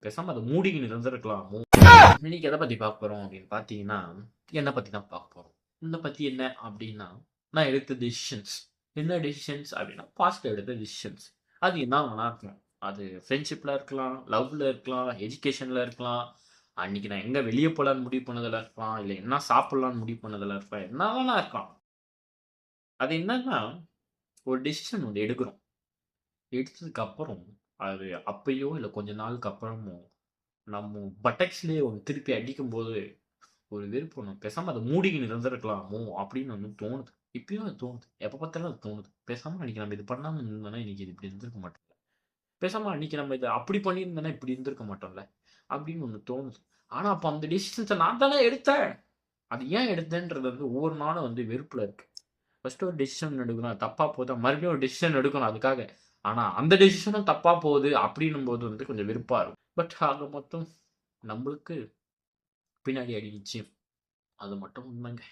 பேசாம அதை மூடிக்கின்னு இருந்திருக்கலாமோ. இன்னைக்கு எதை பத்தி பார்க்க போறோம் அப்படின்னு பார்த்தீங்கன்னா, என்னை பத்தி தான் பார்க்க போறோம். என்னை பத்தி என்ன அப்படின்னா, நான் எடுத்த டெசிஷன்ஸ். என்ன டெசிஷன்ஸ் அப்படின்னா, பாஸ்ட்ல எடுத்த டெசிஷன்ஸ். அது என்ன வேணா இருக்கலாம். அது ஃப்ரெண்ட்ஷிப்ல இருக்கலாம், லவ்ல இருக்கலாம், எஜுகேஷன்ல இருக்கலாம். அன்னைக்கு நான் எங்க வெளியே போலான்னு முடிவு பண்ணதுல இருக்கலாம், இல்லை என்ன சாப்பிடலான்னு முடிவு பண்ணதுல இருக்கலாம், என்ன வேணா இருக்கலாம். அது என்னன்னா, ஒரு டெசிஷன் வந்து எடுக்கிறோம். எடுத்ததுக்கு அப்புறம் அது அப்பயோ இல்லை கொஞ்ச நாளுக்கு அப்புறமோ நம்ம பட்டக்ஸ்லேயே ஒன்று திருப்பி அடிக்கும்போது ஒரு வெறுப்பு ஒன்று, பேசாமல் அதை மூடிக்கின்னு இருந்திருக்கலாமோ அப்படின்னு ஒன்று தோணுது. இப்பயும் அது தோணுது. எப்போ பார்த்தாலும் அது தோணுது. பேசாமல் அன்றைக்கி நம்ம இது பண்ணாமல் இருந்தோம்னா இன்றைக்கி இது இப்படி இருந்திருக்க மாட்டோம்ல. பேசாமல் அன்றைக்கி நம்ம இதை அப்படி பண்ணியிருந்தோன்னா இப்படி இருந்திருக்க மாட்டோம்ல அப்படின்னு ஒன்று தோணுது. ஆனால் அப்போ அந்த டிசிஷன்ஸை நான் தானே எடுத்தேன். அது ஏன் எடுத்தேன்றது வந்து ஒவ்வொரு நாளும் வந்து வெறுப்பில் இருக்குது. ஃபஸ்ட்டு ஒரு டெசிஷன் எடுக்கணும், தப்பாக போதா மறுபடியும் ஒரு டெசிஷன் எடுக்கணும் அதுக்காக. ஆனால் அந்த டெசிஷனும் தப்பாக போகுது அப்படின்னும் போது வந்து கொஞ்சம் வெறுப்பாக இருக்கும். பட் ஆக மொத்தம் நம்மளுக்கு பின்னாடி அடி நிச்சயம். அது மட்டும் உண்மைங்க.